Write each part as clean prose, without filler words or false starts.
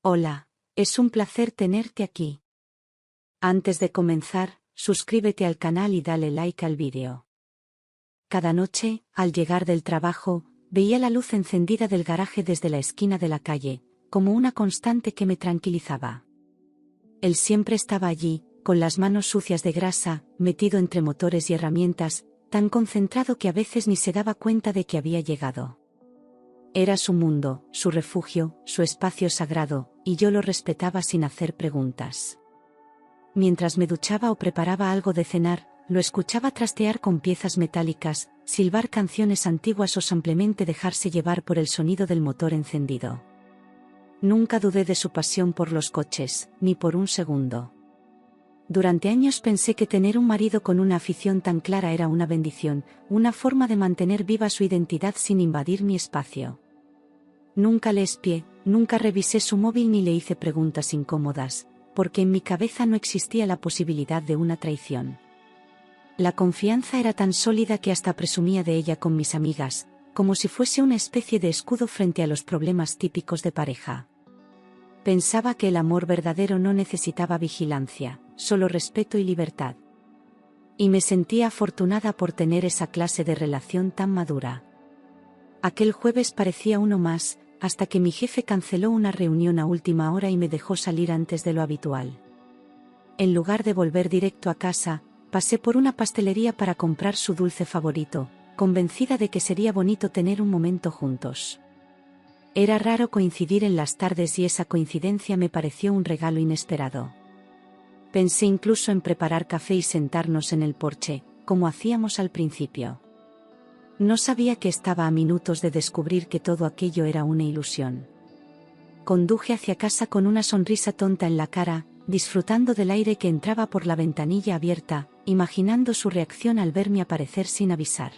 Hola, es un placer tenerte aquí. Antes de comenzar, suscríbete al canal y dale like al vídeo. Cada noche, al llegar del trabajo, veía la luz encendida del garaje desde la esquina de la calle, como una constante que me tranquilizaba. Él siempre estaba allí, con las manos sucias de grasa, metido entre motores y herramientas, tan concentrado que a veces ni se daba cuenta de que había llegado. Era su mundo, su refugio, su espacio sagrado, y yo lo respetaba sin hacer preguntas. Mientras me duchaba o preparaba algo de cenar, lo escuchaba trastear con piezas metálicas, silbar canciones antiguas o simplemente dejarse llevar por el sonido del motor encendido. Nunca dudé de su pasión por los coches, ni por un segundo. Durante años pensé que tener un marido con una afición tan clara era una bendición, una forma de mantener viva su identidad sin invadir mi espacio. Nunca le espié, nunca revisé su móvil ni le hice preguntas incómodas, porque en mi cabeza no existía la posibilidad de una traición. La confianza era tan sólida que hasta presumía de ella con mis amigas, como si fuese una especie de escudo frente a los problemas típicos de pareja. Pensaba que el amor verdadero no necesitaba vigilancia, solo respeto y libertad. Y me sentía afortunada por tener esa clase de relación tan madura. Aquel jueves parecía uno más, hasta que mi jefe canceló una reunión a última hora y me dejó salir antes de lo habitual. En lugar de volver directo a casa, pasé por una pastelería para comprar su dulce favorito, convencida de que sería bonito tener un momento juntos. Era raro coincidir en las tardes y esa coincidencia me pareció un regalo inesperado. Pensé incluso en preparar café y sentarnos en el porche, como hacíamos al principio. No sabía que estaba a minutos de descubrir que todo aquello era una ilusión. Conduje hacia casa con una sonrisa tonta en la cara, disfrutando del aire que entraba por la ventanilla abierta, imaginando su reacción al verme aparecer sin avisar.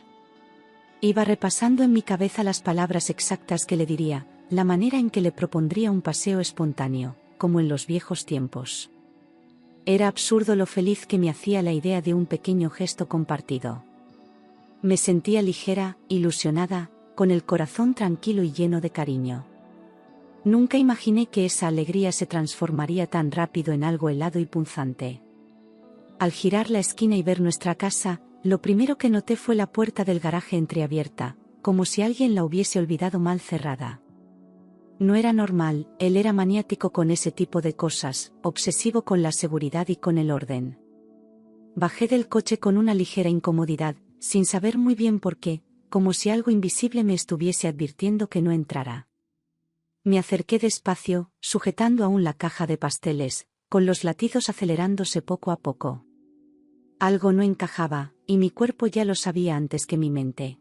Iba repasando en mi cabeza las palabras exactas que le diría, la manera en que le propondría un paseo espontáneo, como en los viejos tiempos. Era absurdo lo feliz que me hacía la idea de un pequeño gesto compartido. Me sentía ligera, ilusionada, con el corazón tranquilo y lleno de cariño. Nunca imaginé que esa alegría se transformaría tan rápido en algo helado y punzante. Al girar la esquina y ver nuestra casa, lo primero que noté fue la puerta del garaje entreabierta, como si alguien la hubiese olvidado mal cerrada. No era normal, él era maniático con ese tipo de cosas, obsesivo con la seguridad y con el orden. Bajé del coche con una ligera incomodidad, sin saber muy bien por qué, como si algo invisible me estuviese advirtiendo que no entrara. Me acerqué despacio, sujetando aún la caja de pasteles, con los latidos acelerándose poco a poco. Algo no encajaba, y mi cuerpo ya lo sabía antes que mi mente.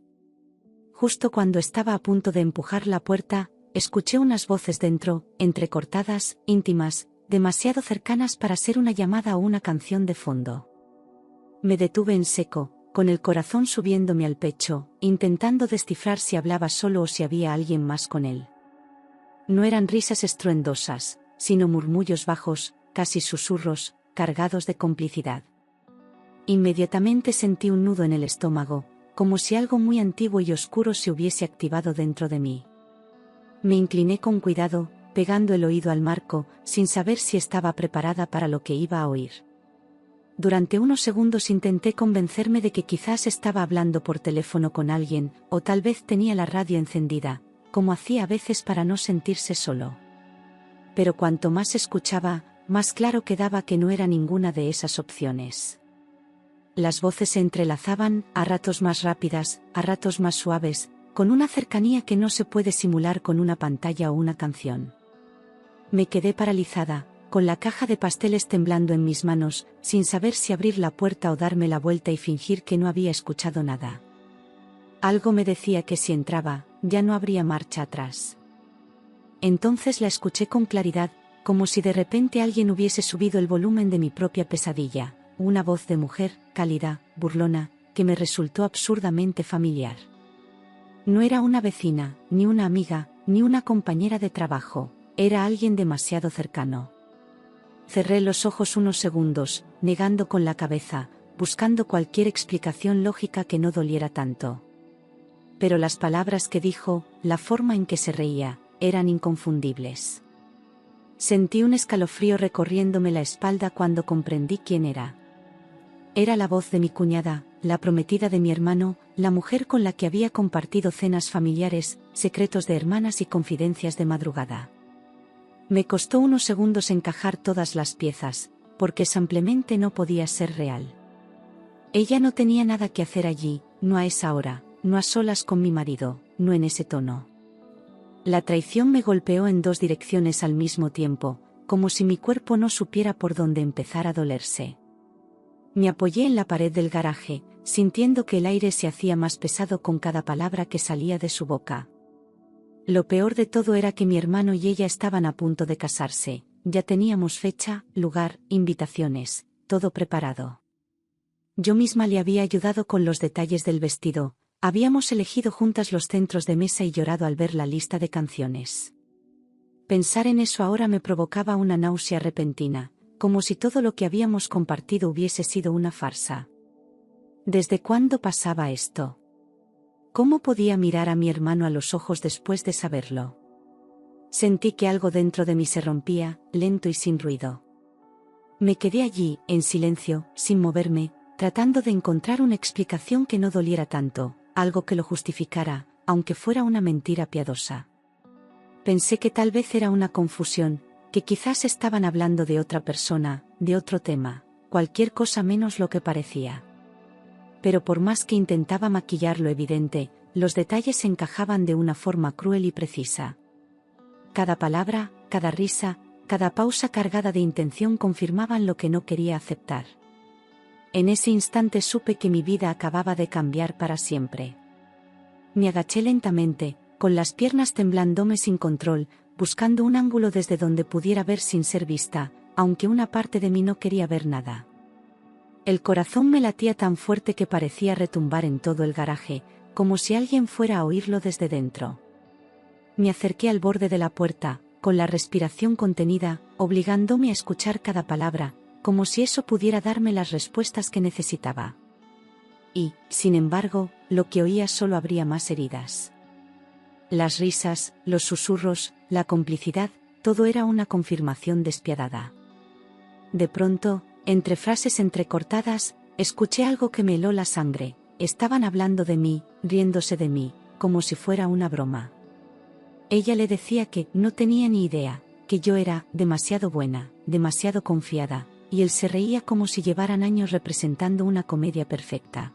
Justo cuando estaba a punto de empujar la puerta, escuché unas voces dentro, entrecortadas, íntimas, demasiado cercanas para ser una llamada o una canción de fondo. Me detuve en seco, con el corazón subiéndome al pecho, intentando descifrar si hablaba solo o si había alguien más con él. No eran risas estruendosas, sino murmullos bajos, casi susurros, cargados de complicidad. Inmediatamente sentí un nudo en el estómago, como si algo muy antiguo y oscuro se hubiese activado dentro de mí. Me incliné con cuidado, pegando el oído al marco, sin saber si estaba preparada para lo que iba a oír. Durante unos segundos intenté convencerme de que quizás estaba hablando por teléfono con alguien, o tal vez tenía la radio encendida, como hacía a veces para no sentirse solo. Pero cuanto más escuchaba, más claro quedaba que no era ninguna de esas opciones. Las voces se entrelazaban, a ratos más rápidas, a ratos más suaves, con una cercanía que no se puede simular con una pantalla o una canción. Me quedé paralizada, con la caja de pasteles temblando en mis manos, sin saber si abrir la puerta o darme la vuelta y fingir que no había escuchado nada. Algo me decía que si entraba, ya no habría marcha atrás. Entonces la escuché con claridad, como si de repente alguien hubiese subido el volumen de mi propia pesadilla, una voz de mujer, cálida, burlona, que me resultó absurdamente familiar. No era una vecina, ni una amiga, ni una compañera de trabajo, era alguien demasiado cercano. Cerré los ojos unos segundos, negando con la cabeza, buscando cualquier explicación lógica que no doliera tanto. Pero las palabras que dijo, la forma en que se reía, eran inconfundibles. Sentí un escalofrío recorriéndome la espalda cuando comprendí quién era. Era la voz de mi cuñada, la prometida de mi hermano, la mujer con la que había compartido cenas familiares, secretos de hermanas y confidencias de madrugada. Me costó unos segundos encajar todas las piezas, porque simplemente no podía ser real. Ella no tenía nada que hacer allí, no a esa hora, no a solas con mi marido, no en ese tono. La traición me golpeó en dos direcciones al mismo tiempo, como si mi cuerpo no supiera por dónde empezar a dolerse. Me apoyé en la pared del garaje, sintiendo que el aire se hacía más pesado con cada palabra que salía de su boca. Lo peor de todo era que mi hermano y ella estaban a punto de casarse, ya teníamos fecha, lugar, invitaciones, todo preparado. Yo misma le había ayudado con los detalles del vestido, habíamos elegido juntas los centros de mesa y llorado al ver la lista de canciones. Pensar en eso ahora me provocaba una náusea repentina, como si todo lo que habíamos compartido hubiese sido una farsa. ¿Desde cuándo pasaba esto? ¿Cómo podía mirar a mi hermano a los ojos después de saberlo? Sentí que algo dentro de mí se rompía, lento y sin ruido. Me quedé allí, en silencio, sin moverme, tratando de encontrar una explicación que no doliera tanto, algo que lo justificara, aunque fuera una mentira piadosa. Pensé que tal vez era una confusión, que quizás estaban hablando de otra persona, de otro tema, cualquier cosa menos lo que parecía. Pero por más que intentaba maquillar lo evidente, los detalles encajaban de una forma cruel y precisa. Cada palabra, cada risa, cada pausa cargada de intención confirmaban lo que no quería aceptar. En ese instante supe que mi vida acababa de cambiar para siempre. Me agaché lentamente, con las piernas temblándome sin control, buscando un ángulo desde donde pudiera ver sin ser vista, aunque una parte de mí no quería ver nada. El corazón me latía tan fuerte que parecía retumbar en todo el garaje, como si alguien fuera a oírlo desde dentro. Me acerqué al borde de la puerta, con la respiración contenida, obligándome a escuchar cada palabra, como si eso pudiera darme las respuestas que necesitaba. Y, sin embargo, lo que oía solo abría más heridas. Las risas, los susurros, la complicidad, todo era una confirmación despiadada. De pronto, entre frases entrecortadas, escuché algo que me heló la sangre. Estaban hablando de mí, riéndose de mí, como si fuera una broma. Ella le decía que no tenía ni idea, que yo era demasiado buena, demasiado confiada, y él se reía como si llevaran años representando una comedia perfecta.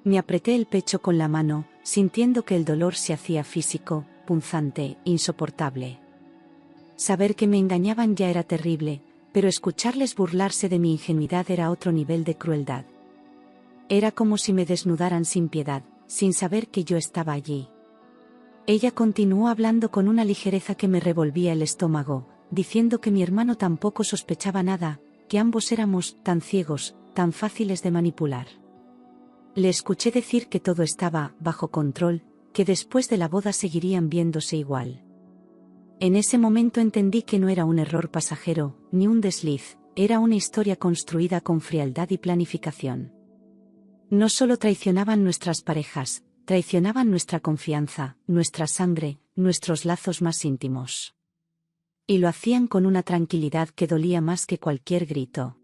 Me apreté el pecho con la mano, sintiendo que el dolor se hacía físico, punzante, insoportable. Saber que me engañaban ya era terrible, pero escucharles burlarse de mi ingenuidad era otro nivel de crueldad. Era como si me desnudaran sin piedad, sin saber que yo estaba allí. Ella continuó hablando con una ligereza que me revolvía el estómago, diciendo que mi hermano tampoco sospechaba nada, que ambos éramos tan ciegos, tan fáciles de manipular. Le escuché decir que todo estaba bajo control, que después de la boda seguirían viéndose igual. En ese momento entendí que no era un error pasajero, ni un desliz, era una historia construida con frialdad y planificación. No solo traicionaban nuestras parejas, traicionaban nuestra confianza, nuestra sangre, nuestros lazos más íntimos. Y lo hacían con una tranquilidad que dolía más que cualquier grito.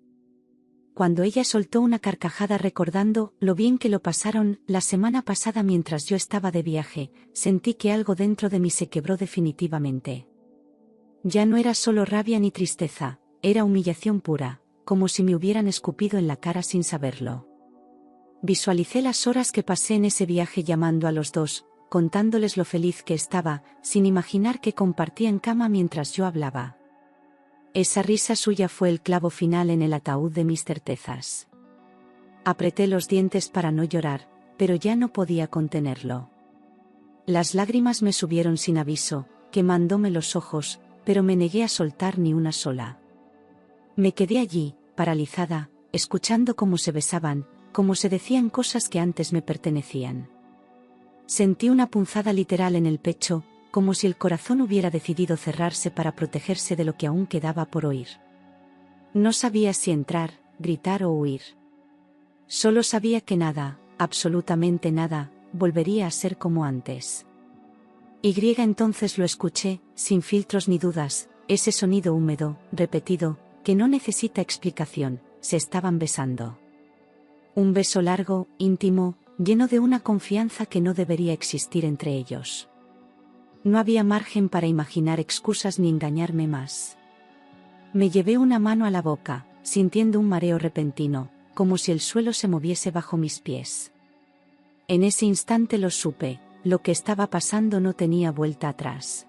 Cuando ella soltó una carcajada recordando lo bien que lo pasaron la semana pasada mientras yo estaba de viaje, sentí que algo dentro de mí se quebró definitivamente. Ya no era solo rabia ni tristeza, era humillación pura, como si me hubieran escupido en la cara sin saberlo. Visualicé las horas que pasé en ese viaje llamando a los dos, contándoles lo feliz que estaba, sin imaginar que compartían cama mientras yo hablaba. Esa risa suya fue el clavo final en el ataúd de mis certezas. Apreté los dientes para no llorar, pero ya no podía contenerlo. Las lágrimas me subieron sin aviso, quemándome los ojos, pero me negué a soltar ni una sola. Me quedé allí, paralizada, escuchando cómo se besaban, cómo se decían cosas que antes me pertenecían. Sentí una punzada literal en el pecho, como si el corazón hubiera decidido cerrarse para protegerse de lo que aún quedaba por oír. No sabía si entrar, gritar o huir. Solo sabía que nada, absolutamente nada, volvería a ser como antes. Entonces lo escuché, sin filtros ni dudas, Ese sonido húmedo, repetido, que no necesita explicación, se estaban besando. Un beso largo, íntimo, lleno de una confianza que no debería existir entre ellos. No había margen para imaginar excusas ni engañarme más. Me llevé una mano a la boca, sintiendo un mareo repentino, como si el suelo se moviese bajo mis pies. En ese instante lo supe, lo que estaba pasando no tenía vuelta atrás.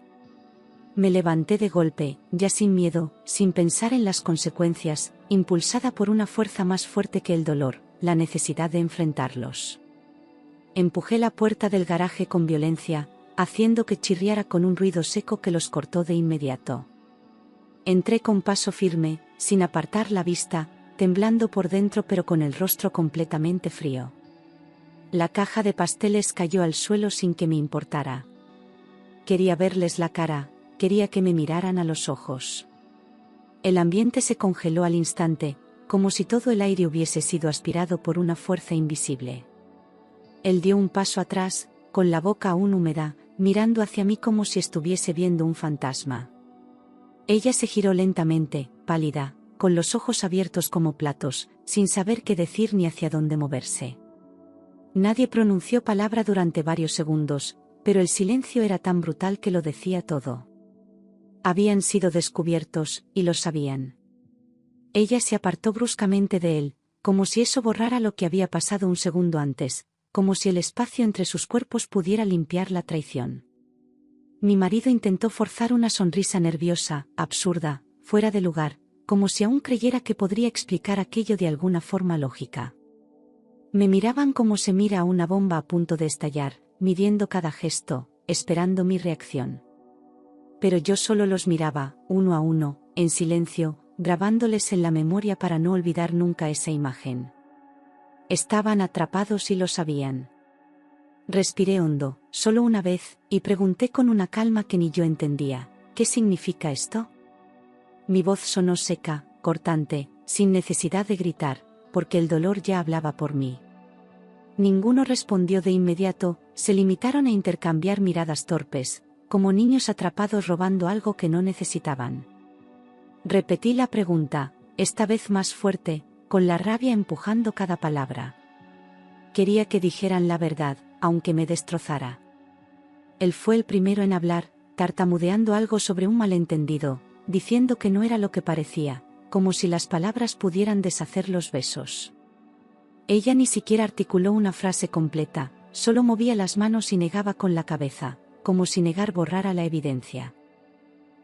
Me levanté de golpe, ya sin miedo, sin pensar en las consecuencias, impulsada por una fuerza más fuerte que el dolor, la necesidad de enfrentarlos. Empujé la puerta del garaje con violencia, haciendo que chirriara con un ruido seco que los cortó de inmediato. Entré con paso firme, sin apartar la vista, temblando por dentro pero con el rostro completamente frío. La caja de pasteles cayó al suelo sin que me importara. Quería verles la cara, quería que me miraran a los ojos. El ambiente se congeló al instante, como si todo el aire hubiese sido aspirado por una fuerza invisible. Él dio un paso atrás, con la boca aún húmeda, mirando hacia mí como si estuviese viendo un fantasma. Ella se giró lentamente, pálida, con los ojos abiertos como platos, sin saber qué decir ni hacia dónde moverse. Nadie pronunció palabra durante varios segundos, pero el silencio era tan brutal que lo decía todo. Habían sido descubiertos, y lo sabían. Ella se apartó bruscamente de él, como si eso borrara lo que había pasado un segundo antes, como si el espacio entre sus cuerpos pudiera limpiar la traición. Mi marido intentó forzar una sonrisa nerviosa, absurda, fuera de lugar, como si aún creyera que podría explicar aquello de alguna forma lógica. Me miraban como se mira a una bomba a punto de estallar, midiendo cada gesto, esperando mi reacción. Pero yo solo los miraba, uno a uno, en silencio, grabándoles en la memoria para no olvidar nunca esa imagen. Estaban atrapados y lo sabían. Respiré hondo, solo una vez, y pregunté con una calma que ni yo entendía, ¿qué significa esto? Mi voz sonó seca, cortante, sin necesidad de gritar, porque el dolor ya hablaba por mí. Ninguno respondió de inmediato, se limitaron a intercambiar miradas torpes, como niños atrapados robando algo que no necesitaban. Repetí la pregunta, esta vez más fuerte, con la rabia empujando cada palabra. Quería que dijeran la verdad, aunque me destrozara. Él fue el primero en hablar, tartamudeando algo sobre un malentendido, diciendo que no era lo que parecía, como si las palabras pudieran deshacer los besos. Ella ni siquiera articuló una frase completa, solo movía las manos y negaba con la cabeza, como si negar borrara la evidencia.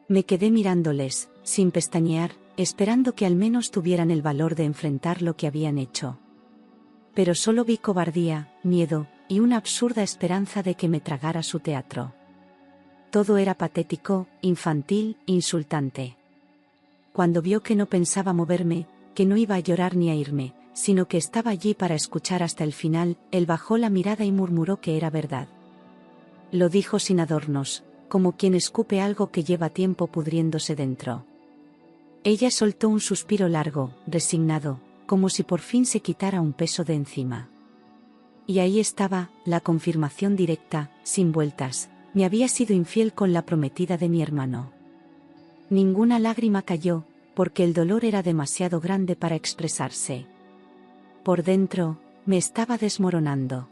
Me quedé mirándoles, sin pestañear, esperando que al menos tuvieran el valor de enfrentar lo que habían hecho. Pero solo vi cobardía, miedo, y una absurda esperanza de que me tragara su teatro. Todo era patético, infantil, insultante. Cuando vio que no pensaba moverme, que no iba a llorar ni a irme, sino que estaba allí para escuchar hasta el final, él bajó la mirada y murmuró que era verdad. Lo dijo sin adornos, como quien escupe algo que lleva tiempo pudriéndose dentro. Ella soltó un suspiro largo, resignado, como si por fin se quitara un peso de encima. Y ahí estaba, la confirmación directa, sin vueltas, me había sido infiel con la prometida de mi hermano. Ninguna lágrima cayó, porque el dolor era demasiado grande para expresarse. Por dentro, me estaba desmoronando.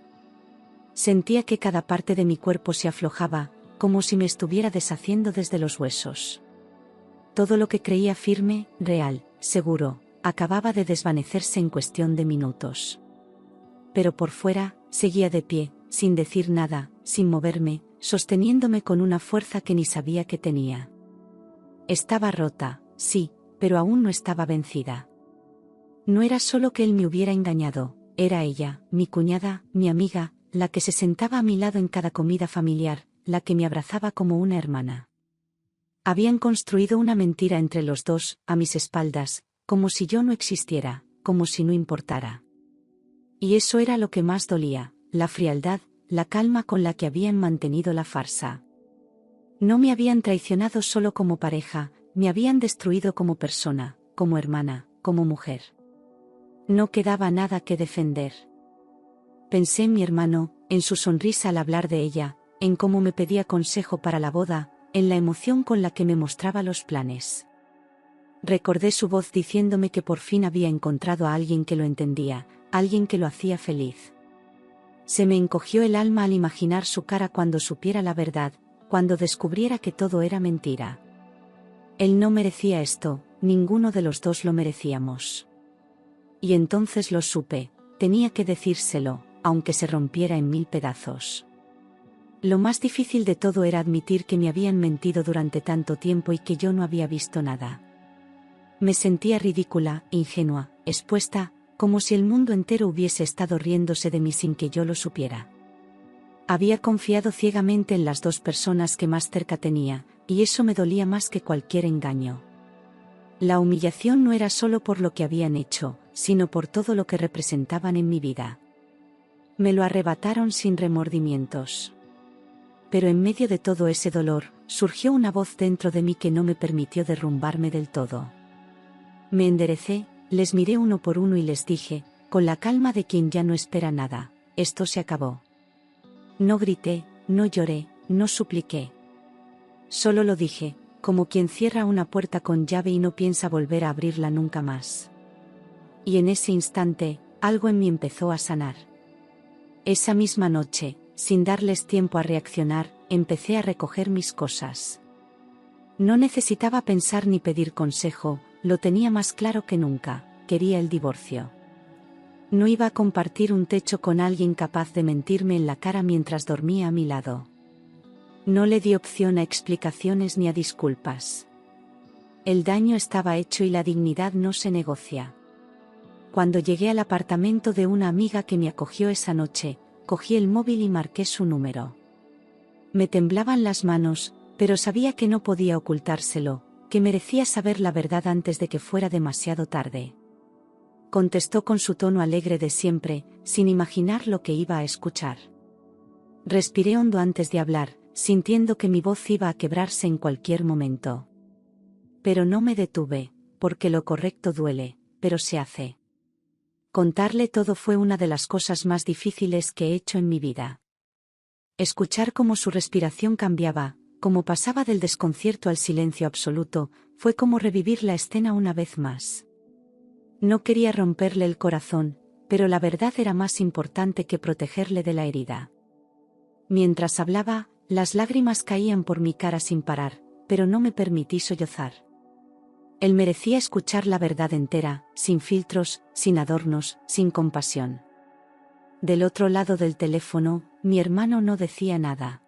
Sentía que cada parte de mi cuerpo se aflojaba, como si me estuviera deshaciendo desde los huesos. Todo lo que creía firme, real, seguro, acababa de desvanecerse en cuestión de minutos. Pero por fuera, seguía de pie, sin decir nada, sin moverme, sosteniéndome con una fuerza que ni sabía que tenía. Estaba rota, sí, pero aún no estaba vencida. No era solo que él me hubiera engañado, era ella, mi cuñada, mi amiga, la que se sentaba a mi lado en cada comida familiar, la que me abrazaba como una hermana. Habían construido una mentira entre los dos, a mis espaldas, como si yo no existiera, como si no importara. Y eso era lo que más dolía, la frialdad, la calma con la que habían mantenido la farsa. No me habían traicionado solo como pareja, me habían destruido como persona, como hermana, como mujer. No quedaba nada que defender. Pensé en mi hermano, en su sonrisa al hablar de ella, en cómo me pedía consejo para la boda, en la emoción con la que me mostraba los planes. Recordé su voz diciéndome que por fin había encontrado a alguien que lo entendía, alguien que lo hacía feliz. Se me encogió el alma al imaginar su cara cuando supiera la verdad, cuando descubriera que todo era mentira. Él no merecía esto, ninguno de los dos lo merecíamos. Y entonces lo supe, tenía que decírselo, aunque se rompiera en 1000 pedazos. Lo más difícil de todo era admitir que me habían mentido durante tanto tiempo y que yo no había visto nada. Me sentía ridícula, ingenua, expuesta, como si el mundo entero hubiese estado riéndose de mí sin que yo lo supiera. Había confiado ciegamente en las dos personas que más cerca tenía, y eso me dolía más que cualquier engaño. La humillación no era solo por lo que habían hecho, sino por todo lo que representaban en mi vida. Me lo arrebataron sin remordimientos. Pero en medio de todo ese dolor, surgió una voz dentro de mí que no me permitió derrumbarme del todo. Me enderecé, les miré uno por uno y les dije, con la calma de quien ya no espera nada: esto se acabó. No grité, no lloré, no supliqué. Solo lo dije, como quien cierra una puerta con llave y no piensa volver a abrirla nunca más. Y en ese instante, algo en mí empezó a sanar. Esa misma noche, sin darles tiempo a reaccionar, empecé a recoger mis cosas. No necesitaba pensar ni pedir consejo, lo tenía más claro que nunca: quería el divorcio. No iba a compartir un techo con alguien capaz de mentirme en la cara mientras dormía a mi lado. No le di opción a explicaciones ni a disculpas. El daño estaba hecho y la dignidad no se negocia. Cuando llegué al apartamento de una amiga que me acogió esa noche, cogí el móvil y marqué su número. Me temblaban las manos, pero sabía que no podía ocultárselo, que merecía saber la verdad antes de que fuera demasiado tarde. Contestó con su tono alegre de siempre, sin imaginar lo que iba a escuchar. Respiré hondo antes de hablar, sintiendo que mi voz iba a quebrarse en cualquier momento. Pero no me detuve, porque lo correcto duele, pero se hace. Contarle todo fue una de las cosas más difíciles que he hecho en mi vida. Escuchar cómo su respiración cambiaba, cómo pasaba del desconcierto al silencio absoluto, fue como revivir la escena una vez más. No quería romperle el corazón, pero la verdad era más importante que protegerle de la herida. Mientras hablaba, las lágrimas caían por mi cara sin parar, pero no me permití sollozar. Él merecía escuchar la verdad entera, sin filtros, sin adornos, sin compasión. Del otro lado del teléfono, mi hermano no decía nada.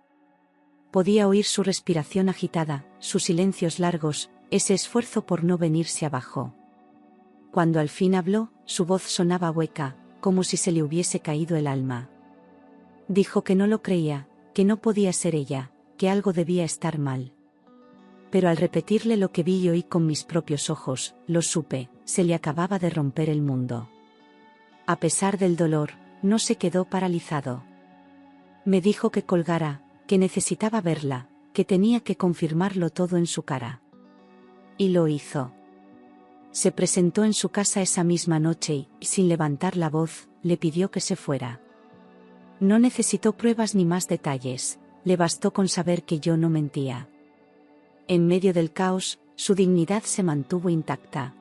Podía oír su respiración agitada, sus silencios largos, ese esfuerzo por no venirse abajo. Cuando al fin habló, su voz sonaba hueca, como si se le hubiese caído el alma. Dijo que no lo creía, que no podía ser ella, que algo debía estar mal. Pero al repetirle lo que vi y oí con mis propios ojos, lo supe: se le acababa de romper el mundo. A pesar del dolor, no se quedó paralizado. Me dijo que colgara, que necesitaba verla, que tenía que confirmarlo todo en su cara. Y lo hizo. Se presentó en su casa esa misma noche y, sin levantar la voz, le pidió que se fuera. No necesitó pruebas ni más detalles, le bastó con saber que yo no mentía. En medio del caos, su dignidad se mantuvo intacta.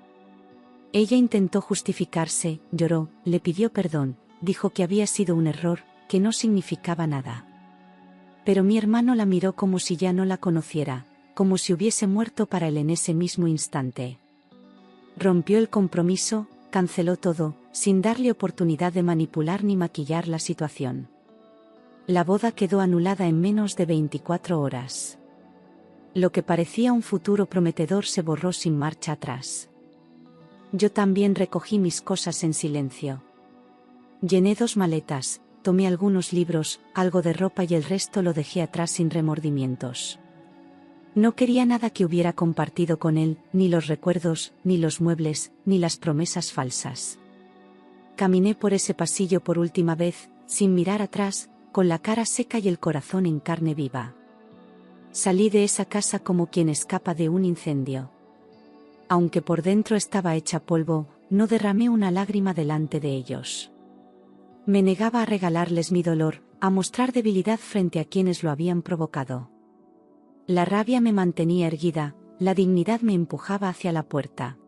Ella intentó justificarse, lloró, le pidió perdón, dijo que había sido un error, que no significaba nada. Pero mi hermano la miró como si ya no la conociera, como si hubiese muerto para él en ese mismo instante. Rompió el compromiso, canceló todo, sin darle oportunidad de manipular ni maquillar la situación. La boda quedó anulada en menos de 24 horas. Lo que parecía un futuro prometedor se borró sin marcha atrás. Yo también recogí mis cosas en silencio. Llené 2 maletas, tomé algunos libros, algo de ropa y el resto lo dejé atrás sin remordimientos. No quería nada que hubiera compartido con él, ni los recuerdos, ni los muebles, ni las promesas falsas. Caminé por ese pasillo por última vez, sin mirar atrás, con la cara seca y el corazón en carne viva. Salí de esa casa como quien escapa de un incendio. Aunque por dentro estaba hecha polvo, no derramé una lágrima delante de ellos. Me negaba a regalarles mi dolor, a mostrar debilidad frente a quienes lo habían provocado. La rabia me mantenía erguida, la dignidad me empujaba hacia la puerta.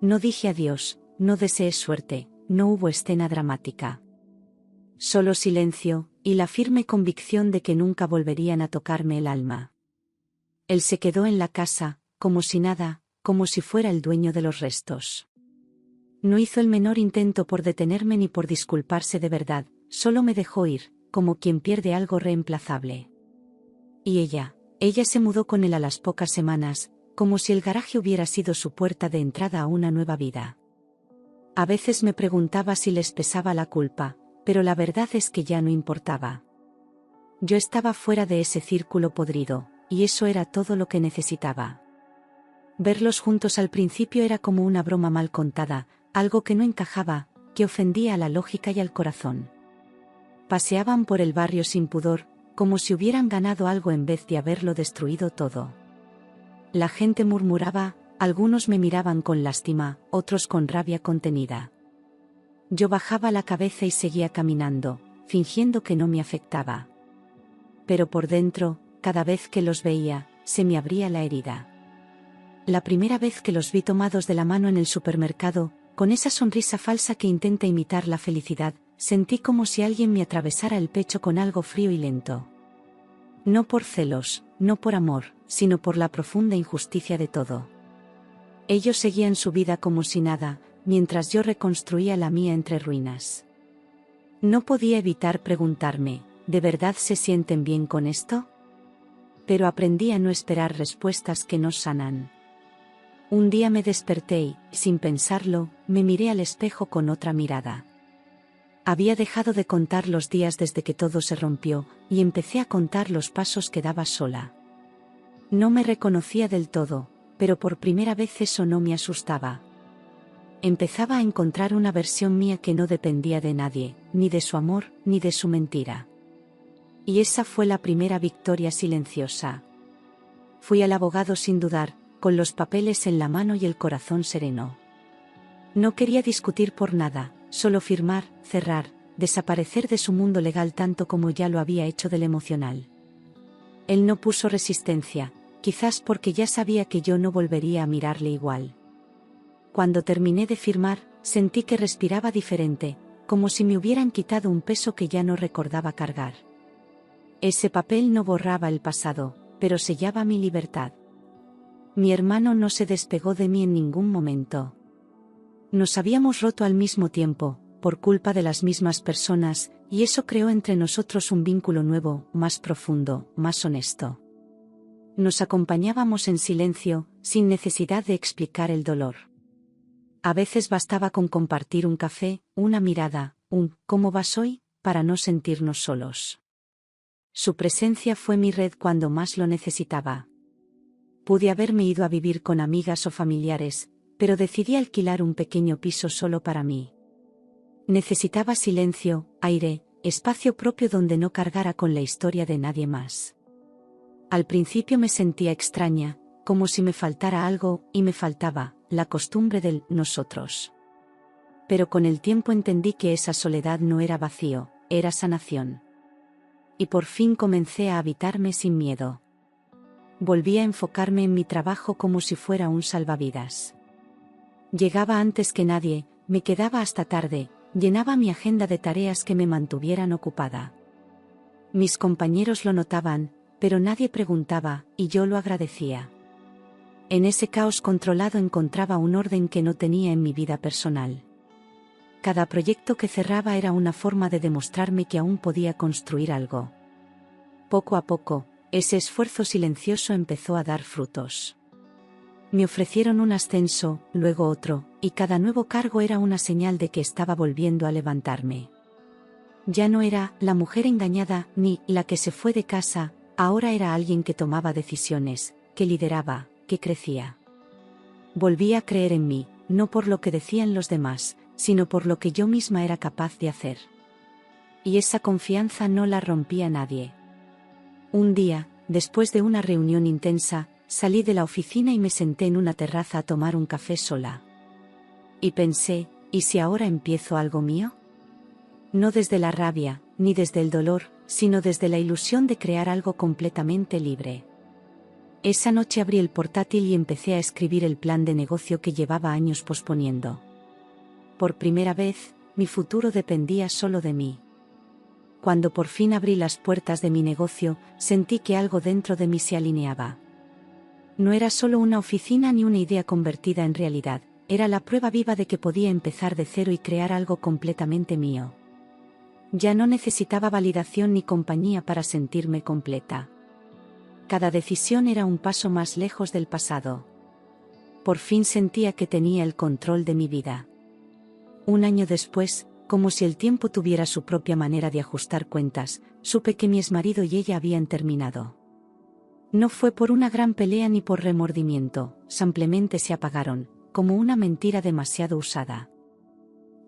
No dije adiós, no deseé suerte, no hubo escena dramática. Solo silencio, y la firme convicción de que nunca volverían a tocarme el alma. Él se quedó en la casa, como si nada, como si fuera el dueño de los restos. No hizo el menor intento por detenerme ni por disculparse de verdad, solo me dejó ir, como quien pierde algo reemplazable. Y ella se mudó con él a las pocas semanas, como si el garaje hubiera sido su puerta de entrada a una nueva vida. A veces me preguntaba si les pesaba la culpa, pero la verdad es que ya no importaba. Yo estaba fuera de ese círculo podrido, y eso era todo lo que necesitaba. Verlos juntos al principio era como una broma mal contada, algo que no encajaba, que ofendía a la lógica y al corazón. Paseaban por el barrio sin pudor, como si hubieran ganado algo en vez de haberlo destruido todo. La gente murmuraba, algunos me miraban con lástima, otros con rabia contenida. Yo bajaba la cabeza y seguía caminando, fingiendo que no me afectaba. Pero por dentro, cada vez que los veía, se me abría la herida. La primera vez que los vi tomados de la mano en el supermercado, con esa sonrisa falsa que intenta imitar la felicidad, sentí como si alguien me atravesara el pecho con algo frío y lento. No por celos, no por amor, sino por la profunda injusticia de todo. Ellos seguían su vida como si nada, mientras yo reconstruía la mía entre ruinas. No podía evitar preguntarme, ¿de verdad se sienten bien con esto? Pero aprendí a no esperar respuestas que no sanan. Un día me desperté y, sin pensarlo, me miré al espejo con otra mirada. Había dejado de contar los días desde que todo se rompió, y empecé a contar los pasos que daba sola. No me reconocía del todo, pero por primera vez eso no me asustaba. Empezaba a encontrar una versión mía que no dependía de nadie, ni de su amor, ni de su mentira. Y esa fue la primera victoria silenciosa. Fui al abogado sin dudar, con los papeles en la mano y el corazón sereno. No quería discutir por nada, solo firmar, cerrar, desaparecer de su mundo legal tanto como ya lo había hecho del emocional. Él no puso resistencia, quizás porque ya sabía que yo no volvería a mirarle igual. Cuando terminé de firmar, sentí que respiraba diferente, como si me hubieran quitado un peso que ya no recordaba cargar. Ese papel no borraba el pasado, pero sellaba mi libertad. Mi hermano no se despegó de mí en ningún momento. Nos habíamos roto al mismo tiempo, por culpa de las mismas personas, y eso creó entre nosotros un vínculo nuevo, más profundo, más honesto. Nos acompañábamos en silencio, sin necesidad de explicar el dolor. A veces bastaba con compartir un café, una mirada, un ¿cómo vas hoy?, para no sentirnos solos. Su presencia fue mi red cuando más lo necesitaba. Pude haberme ido a vivir con amigas o familiares, pero decidí alquilar un pequeño piso solo para mí. Necesitaba silencio, aire, espacio propio donde no cargara con la historia de nadie más. Al principio me sentía extraña, como si me faltara algo, y me faltaba la costumbre del nosotros. Pero con el tiempo entendí que esa soledad no era vacío, era sanación. Y por fin comencé a habitarme sin miedo. Volví a enfocarme en mi trabajo como si fuera un salvavidas. Llegaba antes que nadie, me quedaba hasta tarde, llenaba mi agenda de tareas que me mantuvieran ocupada. Mis compañeros lo notaban, pero nadie preguntaba, y yo lo agradecía. En ese caos controlado encontraba un orden que no tenía en mi vida personal. Cada proyecto que cerraba era una forma de demostrarme que aún podía construir algo. Poco a poco, ese esfuerzo silencioso empezó a dar frutos. Me ofrecieron un ascenso, luego otro, y cada nuevo cargo era una señal de que estaba volviendo a levantarme. Ya no era la mujer engañada, ni la que se fue de casa, ahora era alguien que tomaba decisiones, que lideraba, que crecía. Volví a creer en mí, no por lo que decían los demás, sino por lo que yo misma era capaz de hacer. Y esa confianza no la rompía nadie. Un día, después de una reunión intensa, salí de la oficina y me senté en una terraza a tomar un café sola. Y pensé, ¿y si ahora empiezo algo mío? No desde la rabia, ni desde el dolor, sino desde la ilusión de crear algo completamente libre. Esa noche abrí el portátil y empecé a escribir el plan de negocio que llevaba años posponiendo. Por primera vez, mi futuro dependía solo de mí. Cuando por fin abrí las puertas de mi negocio, sentí que algo dentro de mí se alineaba. No era solo una oficina ni una idea convertida en realidad, era la prueba viva de que podía empezar de cero y crear algo completamente mío. Ya no necesitaba validación ni compañía para sentirme completa. Cada decisión era un paso más lejos del pasado. Por fin sentía que tenía el control de mi vida. Un año después, como si el tiempo tuviera su propia manera de ajustar cuentas, supe que mi exmarido y ella habían terminado. No fue por una gran pelea ni por remordimiento, simplemente se apagaron, como una mentira demasiado usada.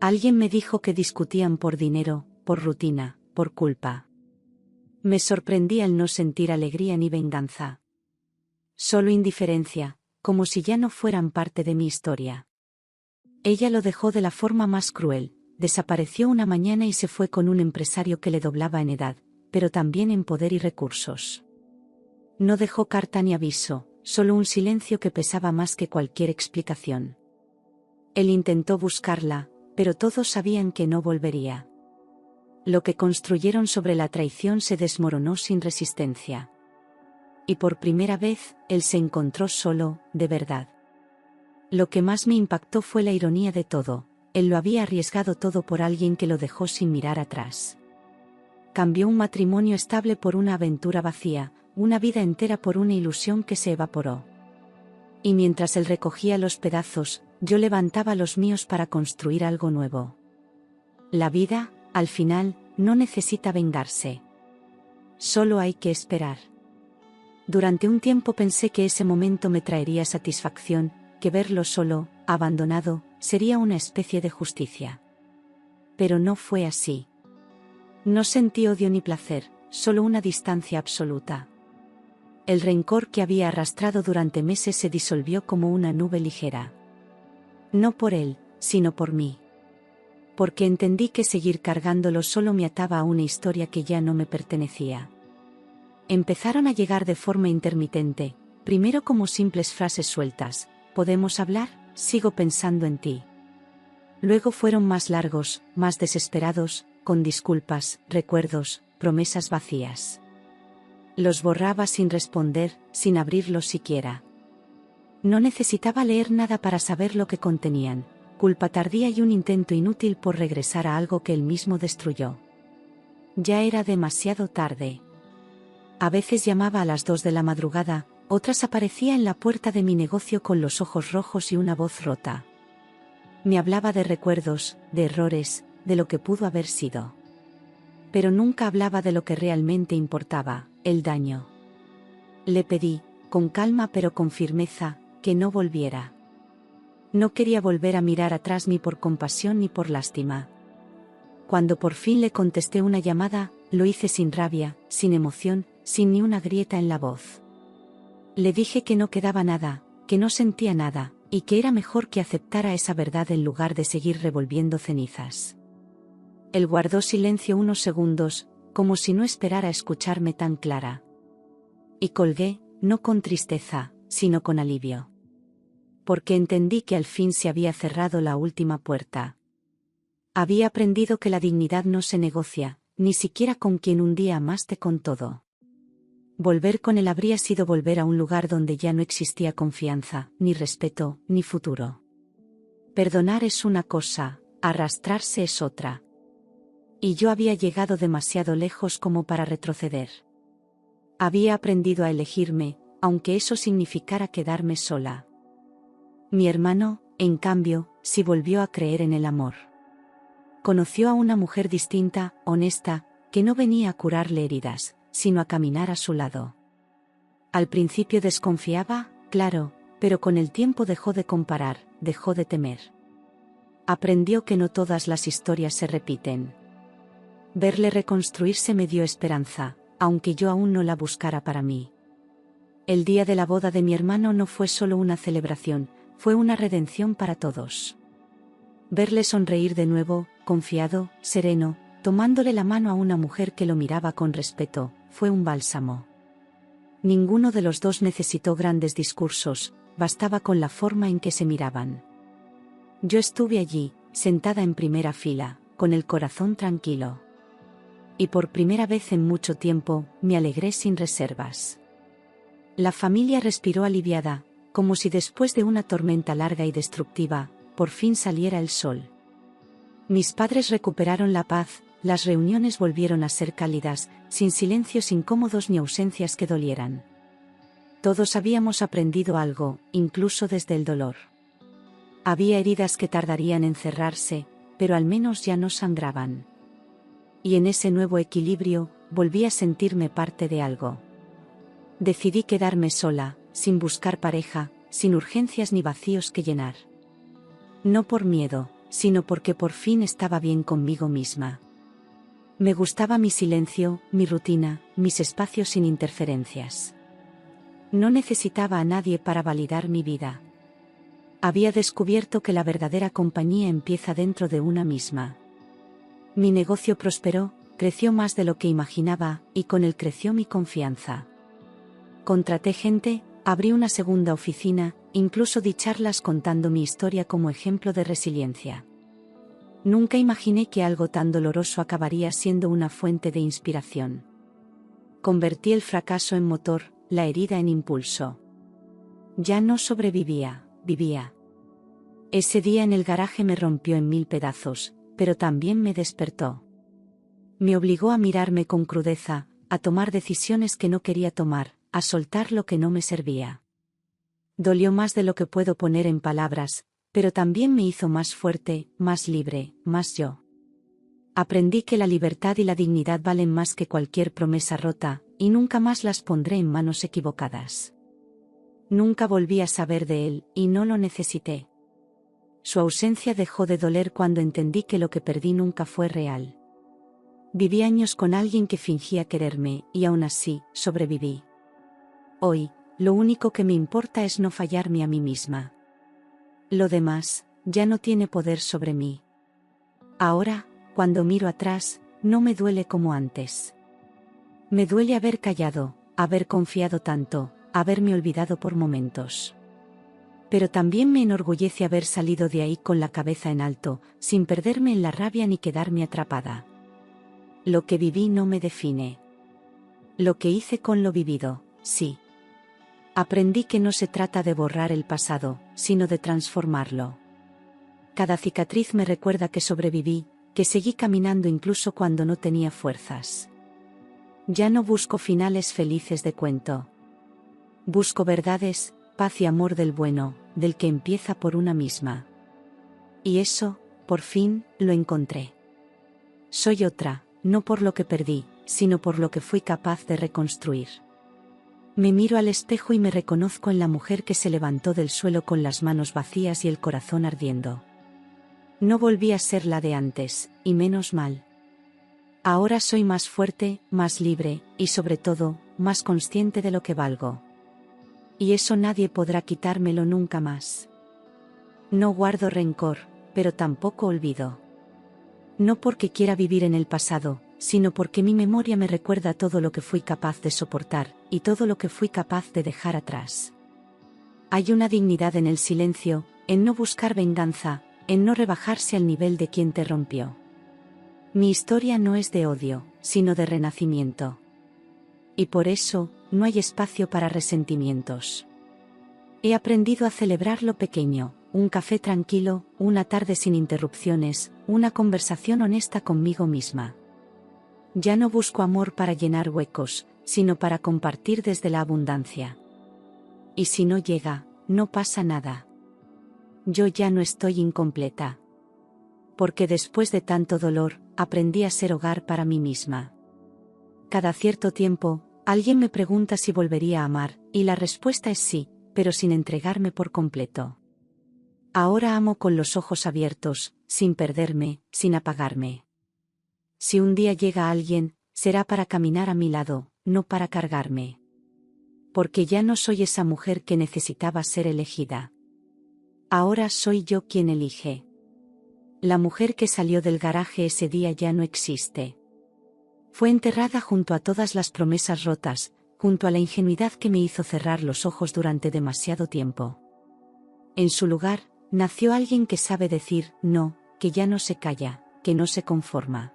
Alguien me dijo que discutían por dinero, por rutina, por culpa. Me sorprendía el no sentir alegría ni venganza. Solo indiferencia, como si ya no fueran parte de mi historia. Ella lo dejó de la forma más cruel, desapareció una mañana y se fue con un empresario que le doblaba en edad, pero también en poder y recursos. No dejó carta ni aviso, solo un silencio que pesaba más que cualquier explicación. Él intentó buscarla, pero todos sabían que no volvería. Lo que construyeron sobre la traición se desmoronó sin resistencia. Y por primera vez, él se encontró solo, de verdad. Lo que más me impactó fue la ironía de todo, él lo había arriesgado todo por alguien que lo dejó sin mirar atrás. Cambió un matrimonio estable por una aventura vacía, una vida entera por una ilusión que se evaporó. Y mientras él recogía los pedazos, yo levantaba los míos para construir algo nuevo. La vida, al final, no necesita vengarse. Solo hay que esperar. Durante un tiempo pensé que ese momento me traería satisfacción, que verlo solo, abandonado, sería una especie de justicia. Pero no fue así. No sentí odio ni placer, solo una distancia absoluta. El rencor que había arrastrado durante meses se disolvió como una nube ligera. No por él, sino por mí. Porque entendí que seguir cargándolo solo me ataba a una historia que ya no me pertenecía. Empezaron a llegar de forma intermitente, primero como simples frases sueltas: ¿podemos hablar? Sigo pensando en ti. Luego fueron más largos, más desesperados, con disculpas, recuerdos, promesas vacías. Los borraba sin responder, sin abrirlos siquiera. No necesitaba leer nada para saber lo que contenían: culpa tardía y un intento inútil por regresar a algo que él mismo destruyó. Ya era demasiado tarde. A veces llamaba a las 2 de la madrugada, otras aparecía en la puerta de mi negocio con los ojos rojos y una voz rota. Me hablaba de recuerdos, de errores, de lo que pudo haber sido. Pero nunca hablaba de lo que realmente importaba: el daño. Le pedí, con calma pero con firmeza, que no volviera. No quería volver a mirar atrás ni por compasión ni por lástima. Cuando por fin le contesté una llamada, lo hice sin rabia, sin emoción, sin ni una grieta en la voz. Le dije que no quedaba nada, que no sentía nada, y que era mejor que aceptara esa verdad en lugar de seguir revolviendo cenizas. Él guardó silencio unos segundos, como si no esperara escucharme tan clara. Y colgué, no con tristeza, sino con alivio. Porque entendí que al fin se había cerrado la última puerta. Había aprendido que la dignidad no se negocia, ni siquiera con quien un día amaste con todo. Volver con él habría sido volver a un lugar donde ya no existía confianza, ni respeto, ni futuro. Perdonar es una cosa, arrastrarse es otra. Y yo había llegado demasiado lejos como para retroceder. Había aprendido a elegirme, aunque eso significara quedarme sola. Mi hermano, en cambio, sí volvió a creer en el amor. Conoció a una mujer distinta, honesta, que no venía a curarle heridas, sino a caminar a su lado. Al principio desconfiaba, claro, pero con el tiempo dejó de comparar, dejó de temer. Aprendió que no todas las historias se repiten. Verle reconstruirse me dio esperanza, aunque yo aún no la buscara para mí. El día de la boda de mi hermano no fue solo una celebración, fue una redención para todos. Verle sonreír de nuevo, confiado, sereno, tomándole la mano a una mujer que lo miraba con respeto, fue un bálsamo. Ninguno de los dos necesitó grandes discursos, bastaba con la forma en que se miraban. Yo estuve allí, sentada en primera fila, con el corazón tranquilo. Y por primera vez en mucho tiempo, me alegré sin reservas. La familia respiró aliviada, como si después de una tormenta larga y destructiva, por fin saliera el sol. Mis padres recuperaron la paz, las reuniones volvieron a ser cálidas, sin silencios incómodos ni ausencias que dolieran. Todos habíamos aprendido algo, incluso desde el dolor. Había heridas que tardarían en cerrarse, pero al menos ya no sangraban. Y en ese nuevo equilibrio, volví a sentirme parte de algo. Decidí quedarme sola, sin buscar pareja, sin urgencias ni vacíos que llenar. No por miedo, sino porque por fin estaba bien conmigo misma. Me gustaba mi silencio, mi rutina, mis espacios sin interferencias. No necesitaba a nadie para validar mi vida. Había descubierto que la verdadera compañía empieza dentro de una misma. Mi negocio prosperó, creció más de lo que imaginaba, y con él creció mi confianza. Contraté gente, abrí una segunda oficina, incluso di charlas contando mi historia como ejemplo de resiliencia. Nunca imaginé que algo tan doloroso acabaría siendo una fuente de inspiración. Convertí el fracaso en motor, la herida en impulso. Ya no sobrevivía, vivía. Ese día en el garaje me rompió en 1000 pedazos, pero también me despertó. Me obligó a mirarme con crudeza, a tomar decisiones que no quería tomar, a soltar lo que no me servía. Dolió más de lo que puedo poner en palabras, pero también me hizo más fuerte, más libre, más yo. Aprendí que la libertad y la dignidad valen más que cualquier promesa rota, y nunca más las pondré en manos equivocadas. Nunca volví a saber de él, y no lo necesité. Su ausencia dejó de doler cuando entendí que lo que perdí nunca fue real. Viví años con alguien que fingía quererme, y aún así, sobreviví. Hoy, lo único que me importa es no fallarme a mí misma. Lo demás, ya no tiene poder sobre mí. Ahora, cuando miro atrás, no me duele como antes. Me duele haber callado, haber confiado tanto, haberme olvidado por momentos. Pero también me enorgullece haber salido de ahí con la cabeza en alto, sin perderme en la rabia ni quedarme atrapada. Lo que viví no me define. Lo que hice con lo vivido, sí. Aprendí que no se trata de borrar el pasado, sino de transformarlo. Cada cicatriz me recuerda que sobreviví, que seguí caminando incluso cuando no tenía fuerzas. Ya no busco finales felices de cuento. Busco verdades, paz y amor del bueno, del que empieza por una misma. Y eso, por fin, lo encontré. Soy otra, no por lo que perdí, sino por lo que fui capaz de reconstruir. Me miro al espejo y me reconozco en la mujer que se levantó del suelo con las manos vacías y el corazón ardiendo. No volví a ser la de antes, y menos mal. Ahora soy más fuerte, más libre, y sobre todo, más consciente de lo que valgo. Y eso nadie podrá quitármelo nunca más. No guardo rencor, pero tampoco olvido. No porque quiera vivir en el pasado, sino porque mi memoria me recuerda todo lo que fui capaz de soportar, y todo lo que fui capaz de dejar atrás. Hay una dignidad en el silencio, en no buscar venganza, en no rebajarse al nivel de quien te rompió. Mi historia no es de odio, sino de renacimiento. Y por eso, no hay espacio para resentimientos. He aprendido a celebrar lo pequeño, un café tranquilo, una tarde sin interrupciones, una conversación honesta conmigo misma. Ya no busco amor para llenar huecos, sino para compartir desde la abundancia. Y si no llega, no pasa nada. Yo ya no estoy incompleta. Porque después de tanto dolor, aprendí a ser hogar para mí misma. Cada cierto tiempo, alguien me pregunta si volvería a amar, y la respuesta es sí, pero sin entregarme por completo. Ahora amo con los ojos abiertos, sin perderme, sin apagarme. Si un día llega alguien, será para caminar a mi lado, no para cargarme. Porque ya no soy esa mujer que necesitaba ser elegida. Ahora soy yo quien elige. La mujer que salió del garaje ese día ya no existe. Fue enterrada junto a todas las promesas rotas, junto a la ingenuidad que me hizo cerrar los ojos durante demasiado tiempo. En su lugar, nació alguien que sabe decir no, que ya no se calla, que no se conforma.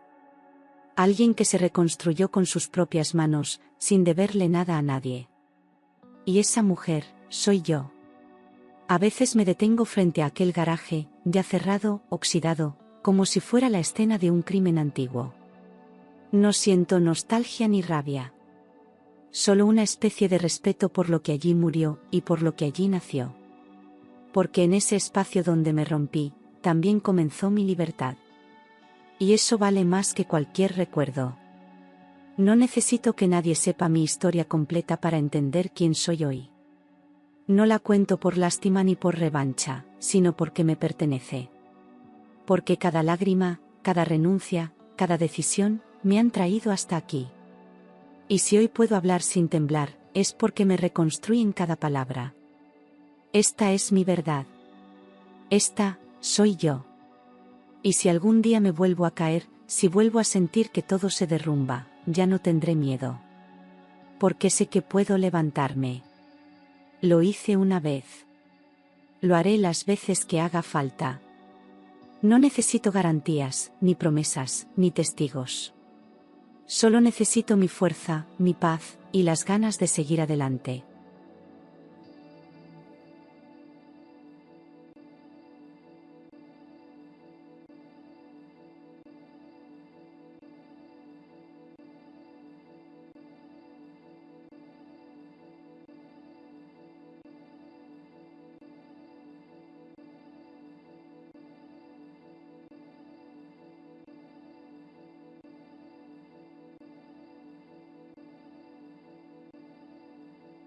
Alguien que se reconstruyó con sus propias manos, sin deberle nada a nadie. Y esa mujer, soy yo. A veces me detengo frente a aquel garaje, ya cerrado, oxidado, como si fuera la escena de un crimen antiguo. No siento nostalgia ni rabia. Solo una especie de respeto por lo que allí murió y por lo que allí nació. Porque en ese espacio donde me rompí, también comenzó mi libertad. Y eso vale más que cualquier recuerdo. No necesito que nadie sepa mi historia completa para entender quién soy hoy. No la cuento por lástima ni por revancha, sino porque me pertenece. Porque cada lágrima, cada renuncia, cada decisión, me han traído hasta aquí. Y si hoy puedo hablar sin temblar, es porque me reconstruí en cada palabra. Esta es mi verdad. Esta, soy yo. Y si algún día me vuelvo a caer, si vuelvo a sentir que todo se derrumba, ya no tendré miedo. Porque sé que puedo levantarme. Lo hice una vez. Lo haré las veces que haga falta. No necesito garantías, ni promesas, ni testigos. Solo necesito mi fuerza, mi paz, y las ganas de seguir adelante.